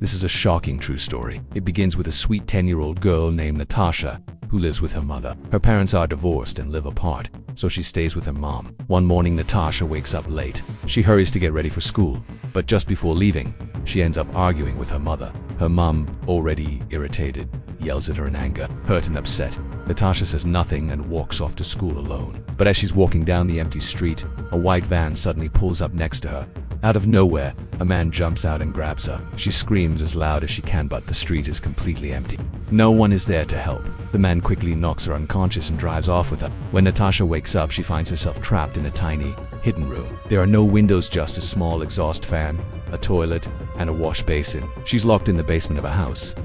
This is a shocking true story. It begins with a sweet 10-year-old girl named Natasha who lives with her mother. Her parents are divorced and live apart, so she stays with her mom. One morning, Natasha wakes up late. She hurries to get ready for school, but just before leaving, she ends up arguing with her mother. Her mom, already irritated, yells at her in anger. Hurt and upset, Natasha says nothing and walks off to school alone. But as she's walking down the empty street, a white van suddenly pulls up next to her. Out of nowhere, a man jumps out and grabs her. She screams as loud as she can, but the street is completely empty. No one is there to help. The man quickly knocks her unconscious and drives off with her. When Natasha wakes up, she finds herself trapped in a tiny, hidden room. There are no windows, just a small exhaust fan, a toilet, and a wash basin. She's locked in the basement of a house.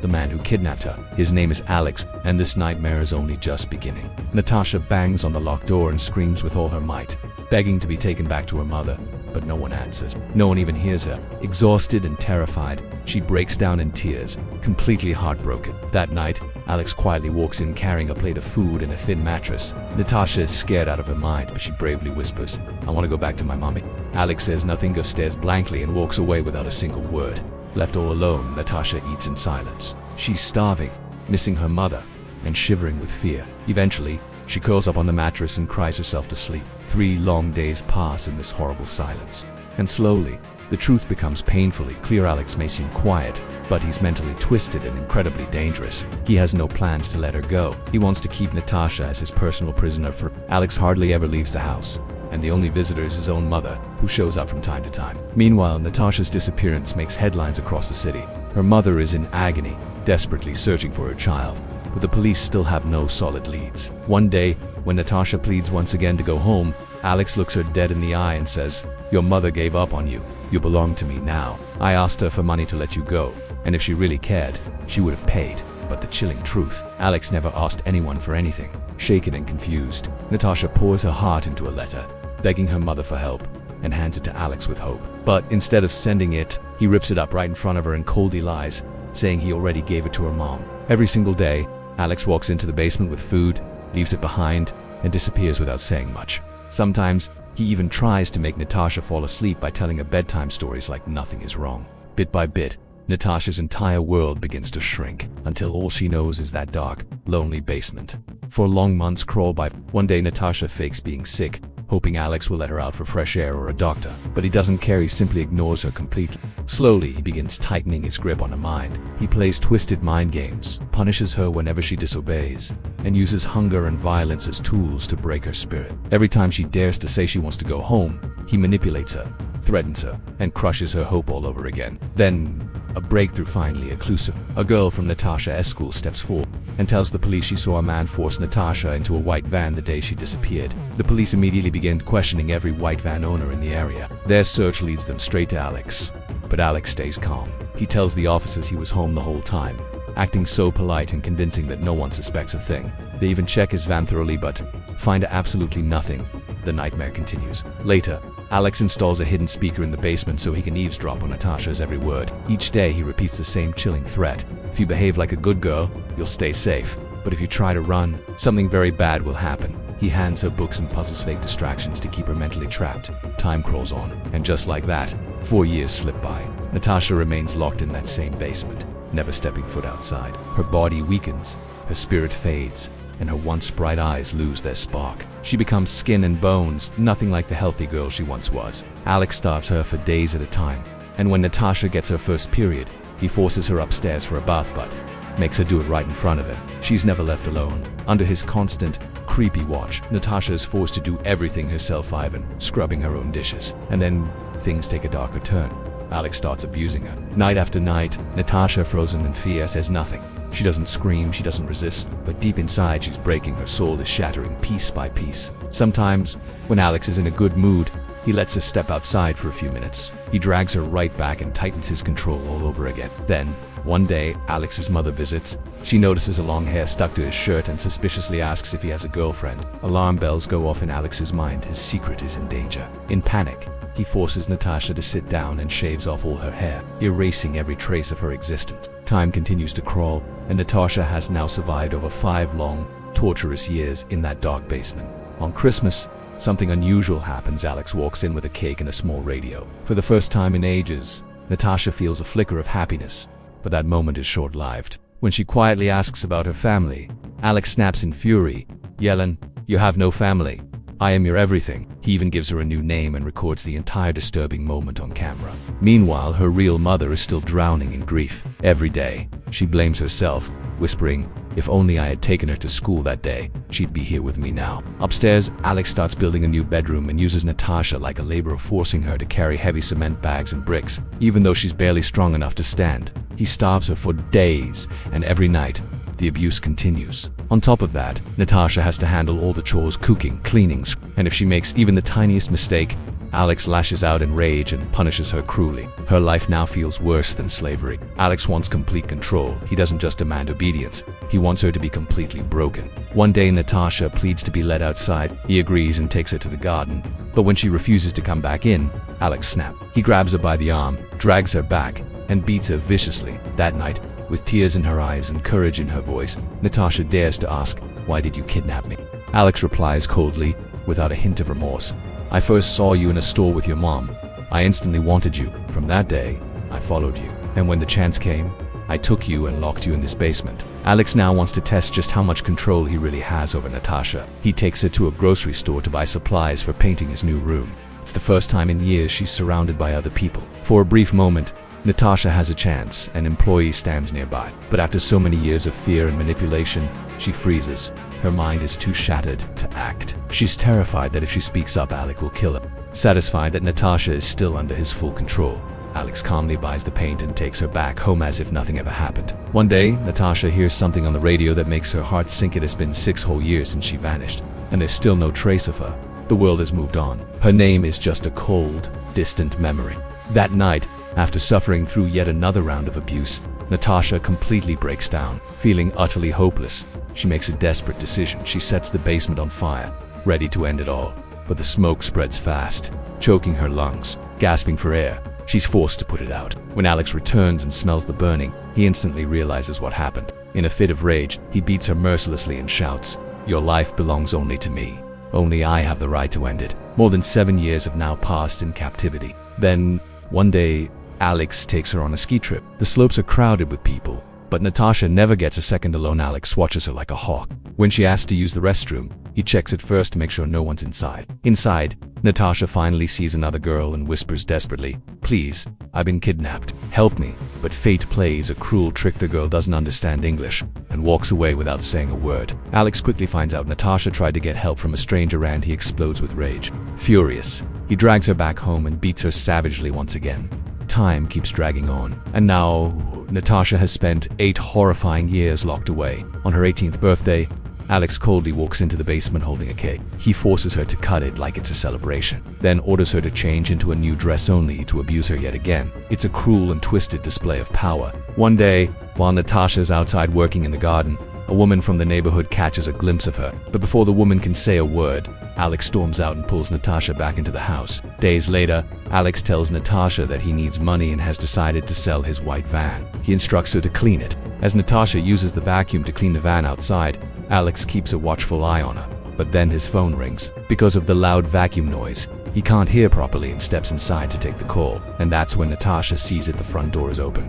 The man who kidnapped her, his name is Alex, and this nightmare is only just beginning. Natasha bangs on the locked door and screams with all her might, begging to be taken back to her mother, but no one answers. No one even hears her. Exhausted and terrified, she breaks down in tears, completely heartbroken. That night, Alex quietly walks in carrying a plate of food and a thin mattress. Natasha is scared out of her mind, but she bravely whispers, "I want to go back to my mommy." Alex says nothing, just stares blankly and walks away without a single word. Left all alone, Natasha eats in silence. She's starving, missing her mother, and shivering with fear. Eventually, she curls up on the mattress and cries herself to sleep. 3 long days pass in this horrible silence. And slowly, the truth becomes painfully clear. Alex may seem quiet, but he's mentally twisted and incredibly dangerous. He has no plans to let her go. He wants to keep Natasha as his personal prisoner for. Alex hardly ever leaves the house, and the only visitor is his own mother, who shows up from time to time. Meanwhile, Natasha's disappearance makes headlines across the city. Her mother is in agony, desperately searching for her child, but the police still have no solid leads. One day, when Natasha pleads once again to go home, Alex looks her dead in the eye and says, "Your mother gave up on you. You belong to me now. I asked her for money to let you go, and if she really cared, she would have paid." But the chilling truth, Alex never asked anyone for anything. Shaken and confused, Natasha pours her heart into a letter, begging her mother for help, and hands it to Alex with hope. But instead of sending it, he rips it up right in front of her and coldly lies, saying he already gave it to her mom. Every single day, Alex walks into the basement with food, leaves it behind, and disappears without saying much. Sometimes, he even tries to make Natasha fall asleep by telling her bedtime stories like nothing is wrong. Bit by bit, Natasha's entire world begins to shrink, until all she knows is that dark, lonely basement. For long months crawl by. One day, Natasha fakes being sick, hoping Alex will let her out for fresh air or a doctor. But he doesn't care, he simply ignores her completely. Slowly, he begins tightening his grip on her mind. He plays twisted mind games, punishes her whenever she disobeys, and uses hunger and violence as tools to break her spirit. Every time she dares to say she wants to go home, he manipulates her, threatens her, and crushes her hope all over again. Then, a breakthrough finally occlusive. A girl from Natasha's school steps forward and tells the police she saw a man force Natasha into a white van the day she disappeared. The police immediately begin questioning every white van owner in the area. Their search leads them straight to Alex, but Alex stays calm. He tells the officers he was home the whole time, acting so polite and convincing that no one suspects a thing. They even check his van thoroughly but find absolutely nothing. The nightmare continues. Later, Alex installs a hidden speaker in the basement so he can eavesdrop on Natasha's every word. Each day he repeats the same chilling threat. If you behave like a good girl, you'll stay safe. But if you try to run, something very bad will happen. He hands her books and puzzles, fake distractions to keep her mentally trapped. Time crawls on, and just like that, 4 years slip by. Natasha remains locked in that same basement, never stepping foot outside. Her body weakens, her spirit fades, and her once bright eyes lose their spark. She becomes skin and bones, nothing like the healthy girl she once was. Alex starves her for days at a time, and when Natasha gets her first period, he forces her upstairs for a bath but makes her do it right in front of him. She's never left alone. Under his constant, creepy watch, Natasha is forced to do everything herself, even scrubbing her own dishes. And then, things take a darker turn. Alex starts abusing her. Night after night, Natasha, frozen in fear, says nothing. She doesn't scream, she doesn't resist, but deep inside she's breaking. Her soul is shattering piece by piece. Sometimes, when Alex is in a good mood, he lets her step outside for a few minutes. He drags her right back and tightens his control all over again. Then, one day, Alex's mother visits. She notices a long hair stuck to his shirt and suspiciously asks if he has a girlfriend. Alarm bells go off in Alex's mind. His secret is in danger. In panic, he forces Natasha to sit down and shaves off all her hair, erasing every trace of her existence. Time continues to crawl, and Natasha has now survived over 5 long, torturous years in that dark basement. On Christmas, something unusual happens. Alex walks in with a cake and a small radio. For the first time in ages, Natasha feels a flicker of happiness, but that moment is short-lived. When she quietly asks about her family, Alex snaps in fury, yelling, "You have no family. I am your everything." He even gives her a new name and records the entire disturbing moment on camera. Meanwhile, her real mother is still drowning in grief. Every day, she blames herself, whispering, "If only I had taken her to school that day, she'd be here with me now." Upstairs, Alex starts building a new bedroom and uses Natasha like a laborer, forcing her to carry heavy cement bags and bricks, even though she's barely strong enough to stand. He starves her for days, and every night, the abuse continues. On top of that, Natasha has to handle all the chores, cooking, cleaning, and if she makes even the tiniest mistake, Alex lashes out in rage and punishes her cruelly. Her life now feels worse than slavery. Alex wants complete control. He doesn't just demand obedience. He wants her to be completely broken. One day, Natasha pleads to be let outside. He agrees and takes her to the garden. But when she refuses to come back in, Alex snaps. He grabs her by the arm, drags her back, and beats her viciously. That night, with tears in her eyes and courage in her voice, Natasha dares to ask, "Why did you kidnap me?" Alex replies coldly, without a hint of remorse, "I first saw you in a store with your mom. I instantly wanted you. From that day, I followed you. And when the chance came, I took you and locked you in this basement." Alex now wants to test just how much control he really has over Natasha. He takes her to a grocery store to buy supplies for painting his new room. It's the first time in years she's surrounded by other people. For a brief moment, Natasha has a chance. An employee stands nearby. But after so many years of fear and manipulation, she freezes. Her mind is too shattered to act. She's terrified that if she speaks up, Alex will kill her. Satisfied that Natasha is still under his full control, Alex calmly buys the paint and takes her back home as if nothing ever happened. One day, Natasha hears something on the radio that makes her heart sink. It has been 6 whole years since she vanished, and there's still no trace of her. The world has moved on. Her name is just a cold, distant memory. That night, after suffering through yet another round of abuse, Natasha completely breaks down. Feeling utterly hopeless, she makes a desperate decision. She sets the basement on fire, ready to end it all. But the smoke spreads fast, choking her lungs. Gasping for air, she's forced to put it out. When Alex returns and smells the burning, he instantly realizes what happened. In a fit of rage, he beats her mercilessly and shouts, "Your life belongs only to me. Only I have the right to end it." More than 7 years have now passed in captivity. Then, one day, Alex takes her on a ski trip. The slopes are crowded with people, but Natasha never gets a second alone. Alex watches her like a hawk. When she asks to use the restroom, he checks it first to make sure no one's inside. Inside, Natasha finally sees another girl and whispers desperately, "Please, I've been kidnapped. Help me." But fate plays a cruel trick. The girl doesn't understand English and walks away without saying a word. Alex quickly finds out Natasha tried to get help from a stranger and he explodes with rage. Furious, he drags her back home and beats her savagely once again. Time keeps dragging on, and now Natasha has spent 8 horrifying years locked away. On her 18th birthday, Alex coldly walks into the basement holding a cake. He forces her to cut it like it's a celebration, then orders her to change into a new dress only to abuse her yet again. It's a cruel and twisted display of power. One day, while Natasha is outside working in the garden, a woman from the neighborhood catches a glimpse of her. But before the woman can say a word, Alex storms out and pulls Natasha back into the house. Days later, Alex tells Natasha that he needs money and has decided to sell his white van. He instructs her to clean it. As Natasha uses the vacuum to clean the van outside, Alex keeps a watchful eye on her. But then his phone rings. Because of the loud vacuum noise, he can't hear properly and steps inside to take the call. And that's when Natasha sees that the front door is open.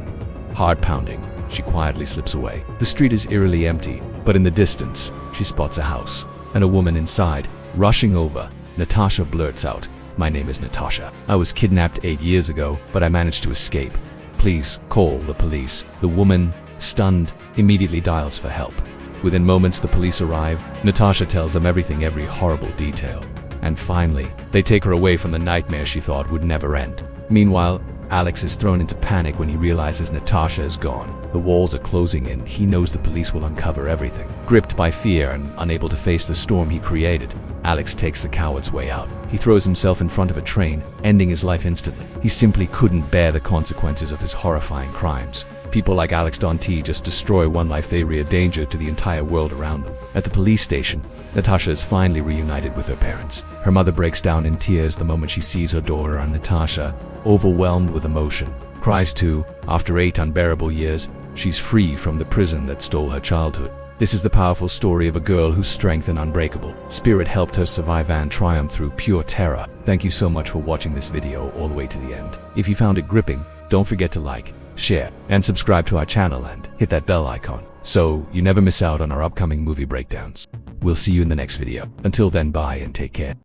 Heart pounding, she quietly slips away. The street is eerily empty, but in the distance, she spots a house and a woman inside. Rushing over, Natasha blurts out, "My name is Natasha. I was kidnapped 8 years ago, but I managed to escape. Please call the police." The woman, stunned, immediately dials for help. Within moments, the police arrive. Natasha tells them everything, every horrible detail. And finally, they take her away from the nightmare she thought would never end. Meanwhile, Alex is thrown into panic when he realizes Natasha is gone. The walls are closing in. He knows the police will uncover everything. Gripped by fear and unable to face the storm he created, Alex takes the coward's way out. He throws himself in front of a train, ending his life instantly. He simply couldn't bear the consequences of his horrifying crimes. People like Alex Dante just destroy one life, they are a danger to the entire world around them. At the police station, Natasha is finally reunited with her parents. Her mother breaks down in tears the moment she sees her daughter, and Natasha, overwhelmed with emotion, cries too. After 8 unbearable years, she's free from the prison that stole her childhood. This is the powerful story of a girl whose strength and unbreakable spirit helped her survive and triumph through pure terror. Thank you so much for watching this video all the way to the end. If you found it gripping, Don't forget to like, share, and subscribe to our channel and hit that bell icon so you never miss out on our upcoming movie breakdowns. We'll see you in the next video. Until then, bye and take care.